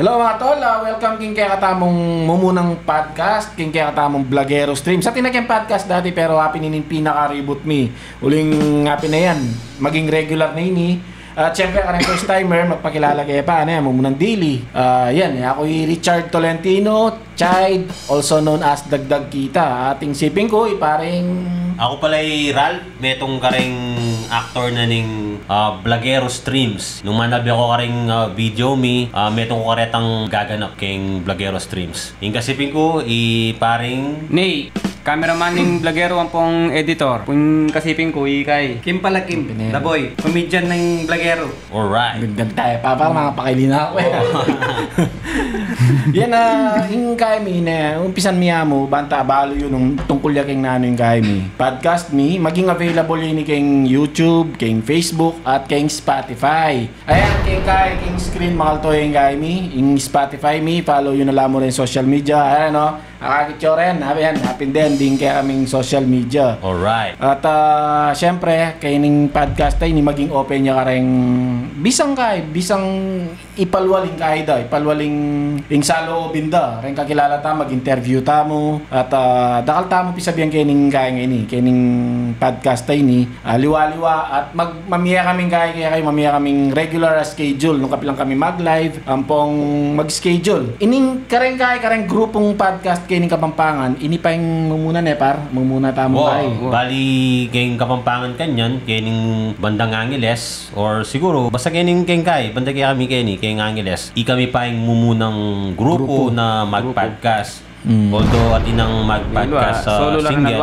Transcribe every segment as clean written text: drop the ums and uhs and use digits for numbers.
Hello mga tol, welcome king kaya katamong mumunang podcast, king kaya katamong Vlogero Stream. Sa tinagyan podcast dati pero happy ninin pinaka-reboot me. Uling happy na yan, maging regular na ini. At syempre ka rin first timer, magpakilala kaya pa, ano yan, mumunang daily. Yan, ako Richard Tolentino, Child, also known as Dagdag Kita. Ating siping ko, iparing... Ako pala ay Ralph, metong karing actor na ning Vlogero Streams. Nung manabi ako karing video me, metong ko karetang gaganap kayong Vlogero Streams. Yung kasipin ko, iparing... Nay, cameraman ng Vlogero ang pong editor. Kung kasipin ko, ikay. Kim pala Kim, the boy, comedian ng Vlogero. Alright. Gandang tayo pa, parang mga pakilina ako eh. Yan na, yung kami na, umpisan miya mo, banta, balo yun, nung tungkol yaking nano yung kami. Podcast me, maging available yun kayong YouTube, kayong Facebook, at kayong Spotify. Ayan, kayong screen, makalto yung kami, yung Spotify me, follow yun na lang mo rin social media, ayan o, nakakityo rin, happy din kaya kaming social media. Alright. At syempre, kayo ng podcast ay ni maging open niya ka rin bisang ipalwaling kaida, ipalwaling ing saloobin da. Rin kakilala ta, mag-interview ta mo. At dakal ta mo pisabihan kayo ng kaya ngayon kayo ng podcast ay ni liwa-liwa at mamiya kaming kaya mamiya kaming regular schedule. Nung kapilang kami mag-live, ampong mag-schedule. Ining kareng grupong podcast kayo ng Kapampangan, ini pa yung mumuna par, mumuna tamo kayo. Bali, kayong Kapampangan kanyan, kayong bandang Angeles, or siguro, basta kayong kay, banda kaya kami kayong Angeles, kami pa yung mumunang grupo na mag-podcast. Although atin ang mag-podcast sa single,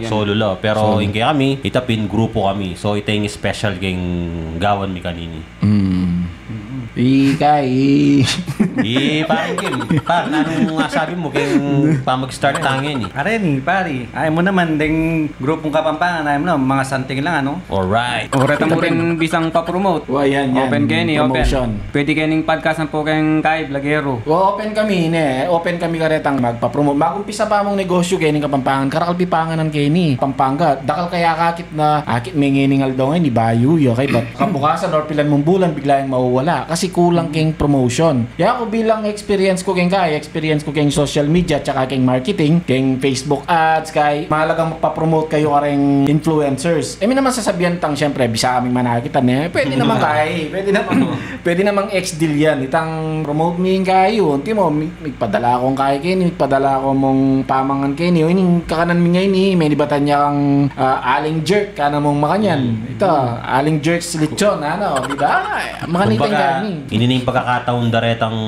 solo lang. Pero yung kaya kami, itapin, grupo kami. So ito yung special kayong gawan mi kanini. Parang Kim, anong sabi mo kayong pa mag-start tangin eh? Pari. Ayaw mo naman, ding grupong Kapampangan, ayaw mo naman, mga something lang, ano? Alright. Oreta mo rin bisang pa-promote. Yan. Open kayo ni, promotion. open. Pwede kayo ng podcast ng po kayong Vlogero. Open kami karetang magpa-promote. Mag-umpisa pa mong negosyo kayo ng Kapampangan, karakalpipanganan kayo ni Pampanga. Dakal kaya akit may nginingal daw ngayon, ni Bayu, okay? But kabukasan or pilan mong bulan, bigla yung mawawala. Kasi kulang kayong promotion. Kaya ako bilang experience ko kayong social media tsaka kayong marketing, kayong Facebook ads, kay mahalagang magpa-promote kayo kareng influencers. Naman sasabihan tang syempre, bisa kaming manakitan pwede naman pwede namang ex-deal yan. Itang promote me kayo. Unti mo, magpadala akong kayo magpadala ako mong pamangan kayo Yung kakanan mi ngayon may nibatan niya kang aling jerk, kana mong makanyan. Ito, aling jerk lechon, diba? Makanitang kayo Inining pagkakataon daretang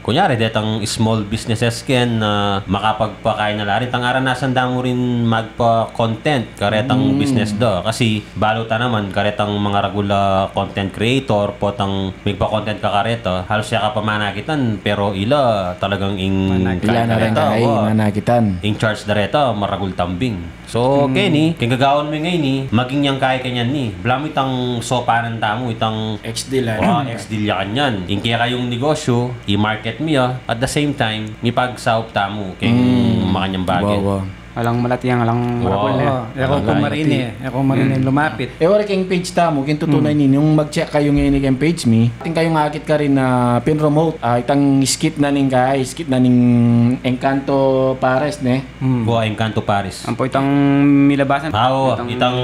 kunyari detang small businesses ken na makapagpakain na lari tang aranasan da mo rin magpa-content karetang business do kasi baluta naman karetang mga regular content creator potang magpa-content ka kareta halos siya ka pamanakitan pero ila talagang manakitan in charge dareta maragul tambing so Kenny kung gagawin mo ngayon maging yang kaya kanyan blamit ang sopanan tamo itang ex-deal ex-deal kanyan yung kaya kayong negosyo i-market mo at the same time may pagsahop tamo kayong makanyang bagay Alang malatiyang, alang marapol na. Ako marine lumapit. Wala kayong page tamo, kayong tutunay ninyo, yung mag-check kayo ngayon kayong page me. Ating kayong akit ka rin na pin-remote. Itang skit na ning Encanto Paris, Encanto Paris. Ang po itang milabasan. Itang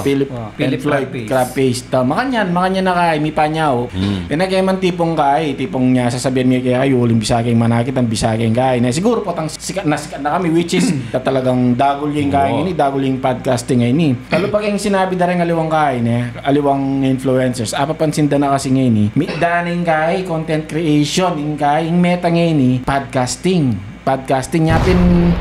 Philip Floyd crab paste. Makanyan na kay, may panyaw. Nagayman tipong kay, tipong niya sasabihin niya kay, uling bisa kayong manakit, ang bisa kayong kay. Siguro po tang sikat na kami which is talagang dagol yung kain dagol yung podcasting ngayon Lalo pag yung sinabi da rin aliwang kain aliwang influencers apapansin da na kasi ngayon daning kay content creation yung kay yung meta ngayon podcasting yapin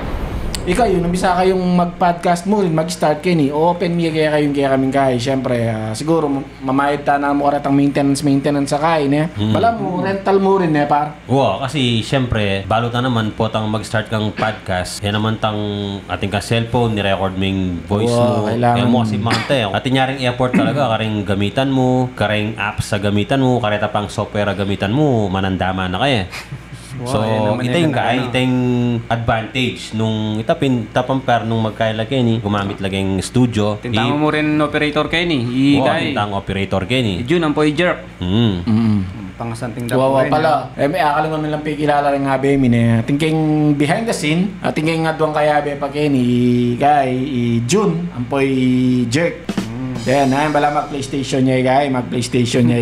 ikaw yun, nabisa kayong mag-podcast mo rin, mag-start kayo open miya kaya kaming kaya. Siyempre, siguro mamayad ta na mo karatang maintenance sa kaya Bala mo, rental mo rin par. Kasi siyempre, balot na naman po tang mag-start kang podcast. Yan naman tang ating ka cellphone, ni-record mo yung voice mo. Kaya mo kasi mante. Ating nyaring effort talaga, karing gamitan mo, karing apps sa gamitan mo, kareta pang software gamitan mo, manandama na kaya. So, itong advantage nung tapamper nung magkailagay gumamit laging studio. Tintang mo rin operator kayo tintang operator kayo Jun ang po i-jerk. Pangasanting Wawa pala. May akaliman lang kilala rin nga be min eh. Tingking behind the scene, tingking nga doon kaya be pag ni kay June, ampoy jerk. Yan, bala mag-PlayStation niya guy, mag-PlayStation niya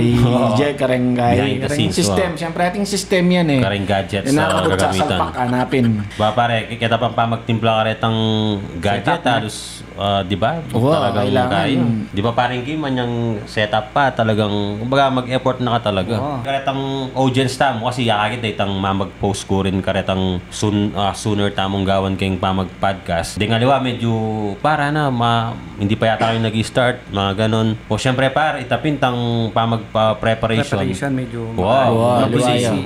jerk kareng guy. Kareng system, siyempre ating system yan eh. Kareng gadgets na gagamitan. Salpak hanapin. Ba pare, kita pa magtimpla ka retang gadget halos di ba? Talagang kaya. Di ba parang man yung setup pa talagang kumbaga mag-effort na ka talaga. Karetang audience ta mo kasi yakakit itang mamag-post ko rin karetang sooner tamong gawan kayong pamag-podcast. Di nga liwa medyo para na hindi pa yata kayo nag-start mga ganon. O syempre par itapintang pamag-preparation. Preparation medyo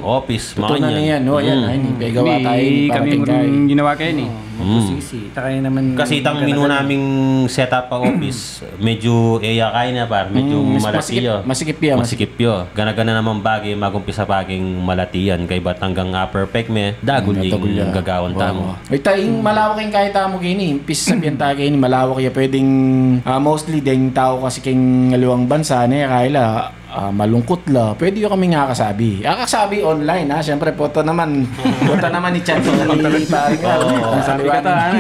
office mga yan. Yan, hindi gawa tayo. Kami rin ginawa kayo ni. naman kasi itang minu naming setup pa office, medyo kaya na par, medyo malatiyo. Masikip yo. Gana-gana naman bagay, magumpisa paging malatiyan. Kay ba't hanggang perfect me, dagol yung gagawan tamo. Ay tayong malawak yung kahit tamo kini. Impis sabihan tayo kini, malawak yung pwedeng mostly ding tao kasi king aluang bansa na kaila. Malungkot la. Pwede yung kami nga kasabi. Kasabi online ha. Siyempre punta naman ni Chan ni paring sabi ka ta.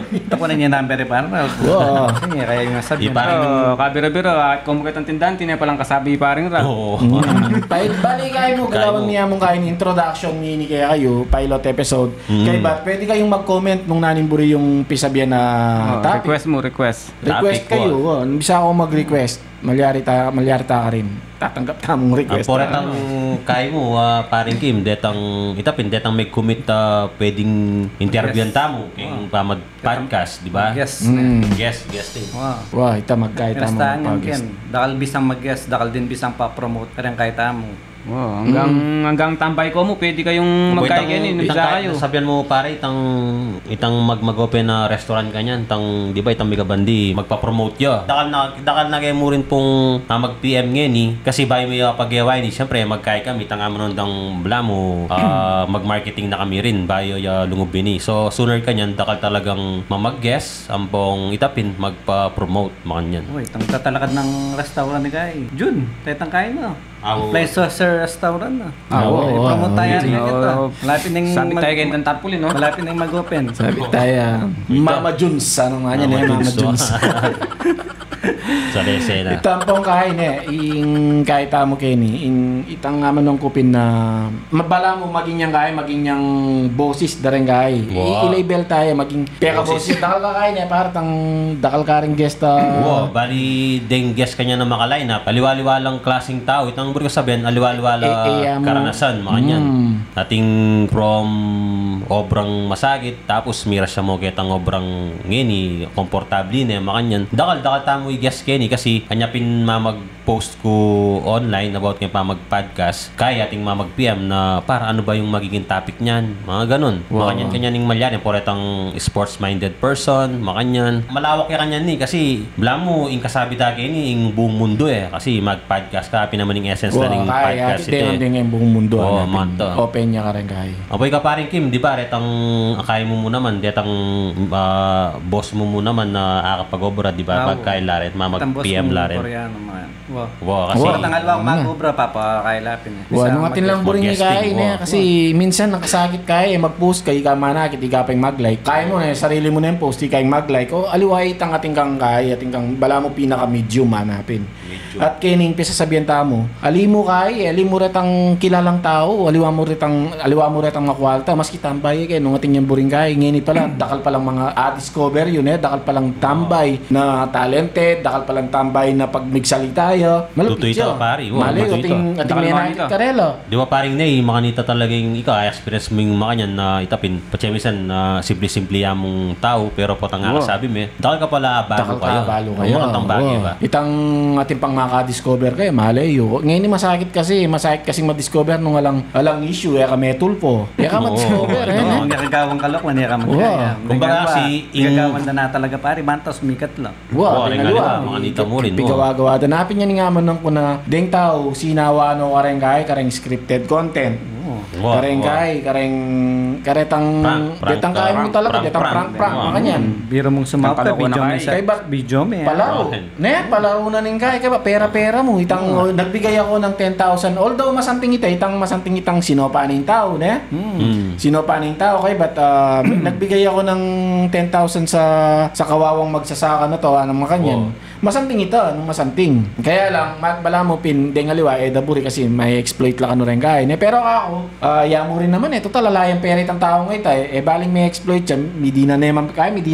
Ito ko na niya number eh parang. Oo. Kaya yung sabi. Kabiro-biro. Kung makita ang tindahan, tinay palang kasabi paring ra. Bali kayo mo. Galawan niya mong kayo introduction ni kaya kayo. Pilot episode. Kaya ba? Pwede kayong mag-comment nung nanimburi yung pisabihan na topic. Request. Request kayo. Bisa ako mag-request. Malyari ta ka rin. Tatanggap tamong request. Ang poretang kay mo, paring Kim, detang may commit pwedeng interviewan tamo kung mag-podcast, di ba? Yes. Guest din. Wow, ita magkaya tamo mag-podcast. Dakal bisang mag-guest, dakal din bisang pa-promote rin kay tamo. Wow, hanggang tambay ko mo, pwede kayong magkaigin, bisa kayo. Sabihan mo pare, itang mag-open na restaurant kanyan, di ba itang Megabandi, magpa-promote yo. Dakal na kayo mo rin pong mag-PM ngayon kasi bayo mo yung pag-iaway ni, syempre magkaya kami, itang amon ng blamo, mag-marketing na kami rin, bayo yung lungubini. So, sooner kanyan, dakal talagang mamag-guest, ampong itapin, magpa-promote, makanyan. Uy, itang tatalakad ng restaurant ni Kay. Jun, tetang kain mo. Place sa restaurant na. I-promote tayo rin ito. Malapit nang sabi tayo kayo ng tarpaulin, no? Malapit nang mag-open. Sabi tayo, Mama Junes. Ano nga niya Mama Junes. Sa lesena. Itampong kain kahit tamo kini, itang naman ng kupin na mabala mo maging yang kaya, maging yang boses da rin kaya. I-label tayo, maging peka boses. Dakal ka kaya parang dakal ka rin guest. Bali, ding guest kanya na makalay na, aliwa-liwalang klaseng tao. Itang buri ko sabihin, aliwa-liwala karanasan, makanyan. Ating from obrang masagit, tapos mira siya mo kitang obrang ngini, komportable na, makanyan. Dakal tamo i-guest kini kasi kanya pin mag-post ko online about kay mag-podcast kaya ating mag-PM na para ano ba yung magiging topic niyan, mga ganun. Makanyan ning malyan por itang sports-minded person, makanyan. Malawak ya kanyan ni kasi blam mo ing kasabi ta kini ing buong mundo kasi mag-podcast ka pinaman ning essence na ning podcast ite. Kaya yung buong mundo. Open niya ka rin kaya. Apoy ka paring Kim, di ba retang akay mo naman, detang boss mo naman na akapag-obra, di ba? Pagkay laret, mag-PM laret. Kasi tangalwa mag-obra papakailapin. Nung atin lang buring ni kaya kasi minsan nakasakit kaya mag-post kay ka manakit igapeng mag-like. Kaya mo na sarili mo na yung post ikay mag-like. O aliway itang ating kang kaya, ating kang bala mo pinaka-medium manapin. At kining pisa sabihan tamo, ali mo retang kilalang tao, aliwa mo retang makwalta, maski tambay kay nung ating yung buring kaya, ngini pala dakal palang mga discover yun dakal palang tambay na talented, dakal palang tambay na pag migsalita yo. Malupit yo. Mali ating menakit karelo. Di ba paring nay makanita talagang experience mo yung makanyan na itapin. Patsemisan na simple-simple mong tao pero po tanga sabi mo, dakal ka pala bago kayo. Makatang bagay ba? Itang ating pang maka-discover kayo, malayo. Ngayon masakit kasi ma-discover nung alang issue, kami tulpo. Ka ma-discover, Ang gagawang kalok, mani ka magkaya. Kumbaga kasi, gagawan na talaga pare, mantos, mikat lang. Makanita mo rin. Pigawa-gawa. Danapin niya ni nga man nung kuna, ding tao, sinawa kareng scripted content. mo. Karetang kay mo talaga, detang prank kanyan. Biro mong sumapa, video mo palaro na ning kay ba pera mo itang nagbigay ako ng 10,000 although masanting itang sinopa ning tao ne. Sinopa ning tao kay but nagbigay ako ng 10,000 sa kawawang magsasaka na to anong makanyan. Masanting nung masanting. Kaya lang bala mo dengaliwa daburi kasi may exploit la kanu ren kay ne pero ako ya mo rin naman total lalayang pera itang tao ngay baling may exploit siya midina naman 10,000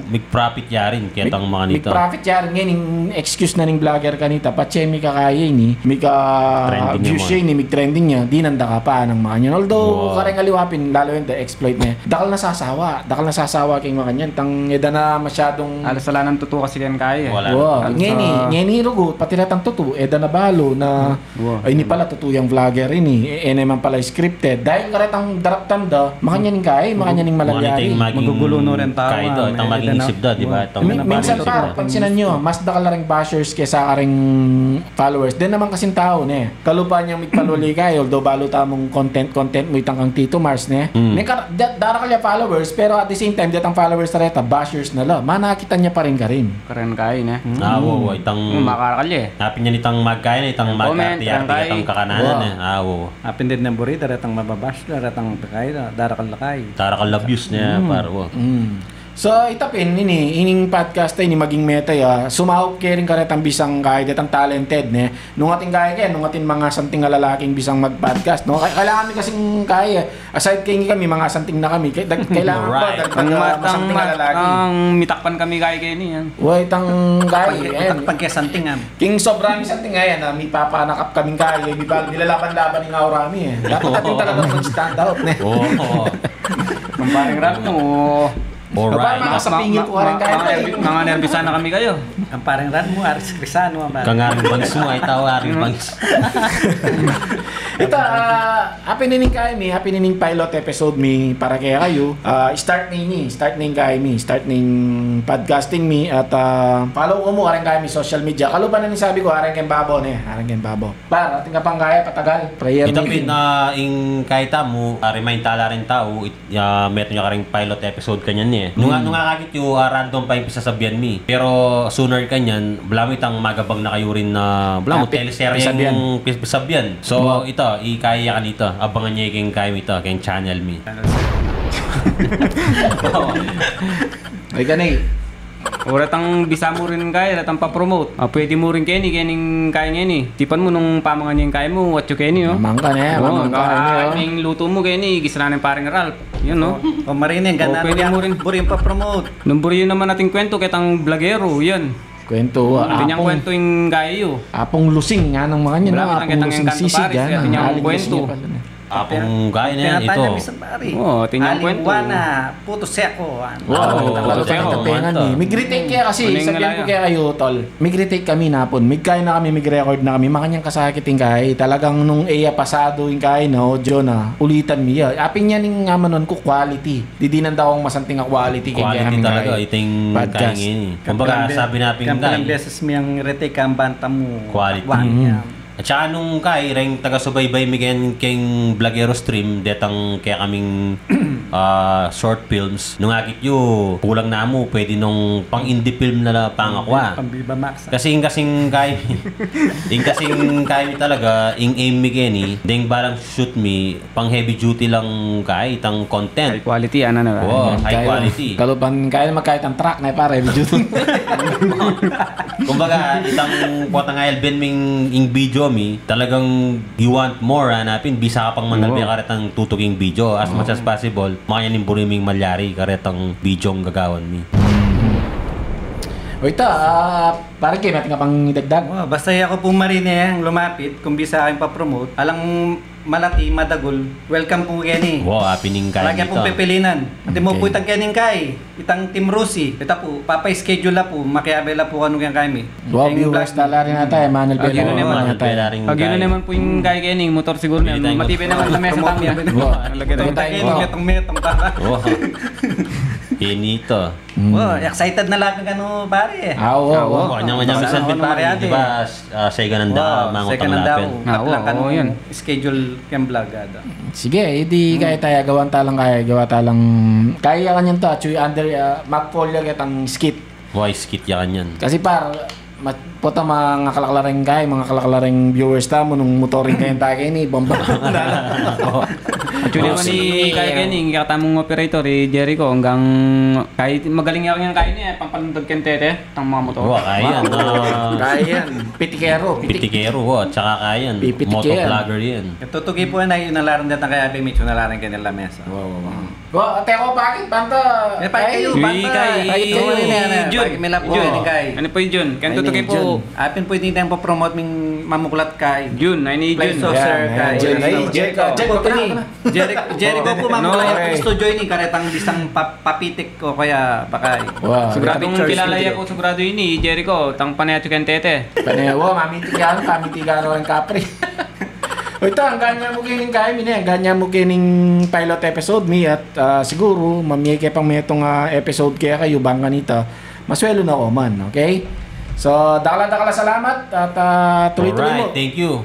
Big profit yarin kaya tang mga nito. Big profit yarin ngayon excuse na ning vlogger kanita patsemi ka kaya ni mika views siya ni mig trending niya di nanda ka pa ng mga yan although kareng aliwapin lalo yung exploit niya dakal nasasawa kay mga yan tang eda na masyadong alas wala nang tuto kasi yan kaya ngeni rugo pati natang tuto eda na balo na ay ni pala tuto yung vlogger ini naman pala scripted dahil karetang daraptan da makanyaning kaya makanyaning malalyari magugulo no rin tao itang maging isip da di ba minsan pa pansinan nyo mas dakal ring bashers kesa karing followers din naman kasing tao ne kalupa niyang migpaluli kayo although balo tamong content mo itang kang Tito Mars ne dara kalya followers pero at the same time datang followers reta bashers na la manakita niya pa rin karen kaya ne itang makarakalye napin niya itang magkaya itang magkati itang kakananan apin din ng buri daratang mababash daratang pakay darakal abuse niya paro so itapin ining podcast ay ni maging meta ya sumahop kay rin karetang bisang kahit atang talented ne nung ating kaya nung ating mga santing nga lalaking bisang mag-podcast no kailangan mi kasing kaya aside kay kami mga santing na kami kailangan pa santing nga lalaki ang mitakpan kami kaya niyan tang kaya mitakpan kay santing king sobrang santing nga mi papanakap kaming kaya nilalaban-laban ni Aurami dapat ating talaga mag-stand out ne kung paring rap mo alright. Mga nervisa na kami kayo. Ang parang rad mo, Aris Crisano. Kangaring bangs mo, ay tao aring bangs. Ito, happy nining pilot episode mi para kaya kayo. Start ning podcasting mi at follow ko mo arang kami social media. Kaluban na ni sabi ko arang ken babo ne, Para ating kapang kaya patagal. Prayer ito pin ing kaita mo remind tala rin tao meto nya karing pilot episode kanyan ni. Nung kakakit yung random pa yung pisasabihan mi. Pero sooner kanyan, blamit ang magabang na kayo rin na teleserye yung pisasabihan. So ito, ikaya ka nito. Abangan niya yung kaya mo ito, kayong channel mi. Ay ganay. Ratang bisa mo rin kaya, ratang pa-promote. Pwede mo rin kening kaya ni. Tipan mo nung pamangan niya yung kaya mo, what you keni Mamang ka na Yung luto mo keni, gisa na ng paring Ralph. Yun no? Marinin, ganun pwede mo rin burin pa-promote. Nung buriyo naman nating kwento, kitang vlogero, yan. Kwento, Kanyang kwento yung gayo. Apong lusing nga ng mga nyo, apong lusing sisig, kanyang kwento. Apong gaya na yan, ito. Tingnan kwento. Wana, puto seko. Mig-retake kaya kasi, sabihan ko kaya kayo, tol. Mig-retake kami napon. Mig-kaya na kami, mig-record na kami. Makanyang kasakiting kaya. Talagang nung pasado yung kaya na, audio na, ulitan miya. Apin niya ning amanon ko, quality. Didinan daw akong masanting nga quality. Quality talaga, iting kaya ngayon. Kumbaga, sabi natin kaya. Kampalang beses miyang retake ang banta mo. Quality. At saka nung ring taga-subaybay migen keng vlogero stream detang kaya kaming short films nung agit yu kulang na mo pwede nung pang indie film na pangakwa kasing kaya talaga aim migeni ding balang shoot me pang heavy duty lang kaya itang content high quality high quality kaluban kaya magkait ang track na para heavy duty kumbaga itang potangayal ben ming video mi talagang you want more hanapin bisa ka pang manalbi karetang tutuging video as much as possible makanya nimburiming malyari karetang video ang gagawan mi. O ito, parang kayo natin ka pang dagdag. Basta ako pong marine lumapit kung bisa aking pa-promote alang malaki, madagol, welcome po keni. Apining kay lagi pong pipilinan. Ati mo po itang kening kay, itang Team Rusi. Ito po, papay-schedule na po, makiabela po kanong yung kami. Viewers tala rin natin, Manal Bela. Pag yun naman po yung kay kening, motor siguro na, matipin naman sa mesa tami. Metong-metong para. Pinito. Wow, excited na lang ng pare eh. Oo. Kanya-kanya may salpit pare. Di ba? Sega ng dao. Mga second ng dao. utanglapin. Taplang ka nung schedule yung vlog. Sige, edi kaya tayo gawan talang kaya kanyan to. Chuy under magfolio kitang skit. Why skit yan yan? Kasi puta mga kalaklareng viewers ta mo nung motoring kayo tayo kayo ni bomba. Actually naman ni kaya ni katamong operator Jericho hanggang kahit magaling ako yung kaya niya pampalundog kentete tang mga motor. Kaya yan. Kaya yan. Pitikero. Tsaka kaya yan. Motovlogger yan. Tutugi po na yun nalaran dito kaya Mitch nalaran kayo nila mesa. Wow. Teko, bakit? Banta? Kayo. Ano po yun, Jun? Kanto to kayo po. Apin po hindi tayong po-promote ming mamuklat kay. Jun, ay ni Jun. Jericho po mamuklat. Gusto join ni karetang bisang papitik ko kaya pakay. Sigurado kung kilala ko sigurado yun ni Jericho. Tang panayacho kentete. Panayawo, mamitigan ang kapre. Ito, ang ganyan mo kining kaya ang ganyan mo kining pilot episode mi at siguro mamiyay kaya pang may itong episode kaya kayo bang ganito maswelo na ko man, okay? So, dakala salamat at tuloy-tuloy mo. Alright, thank you.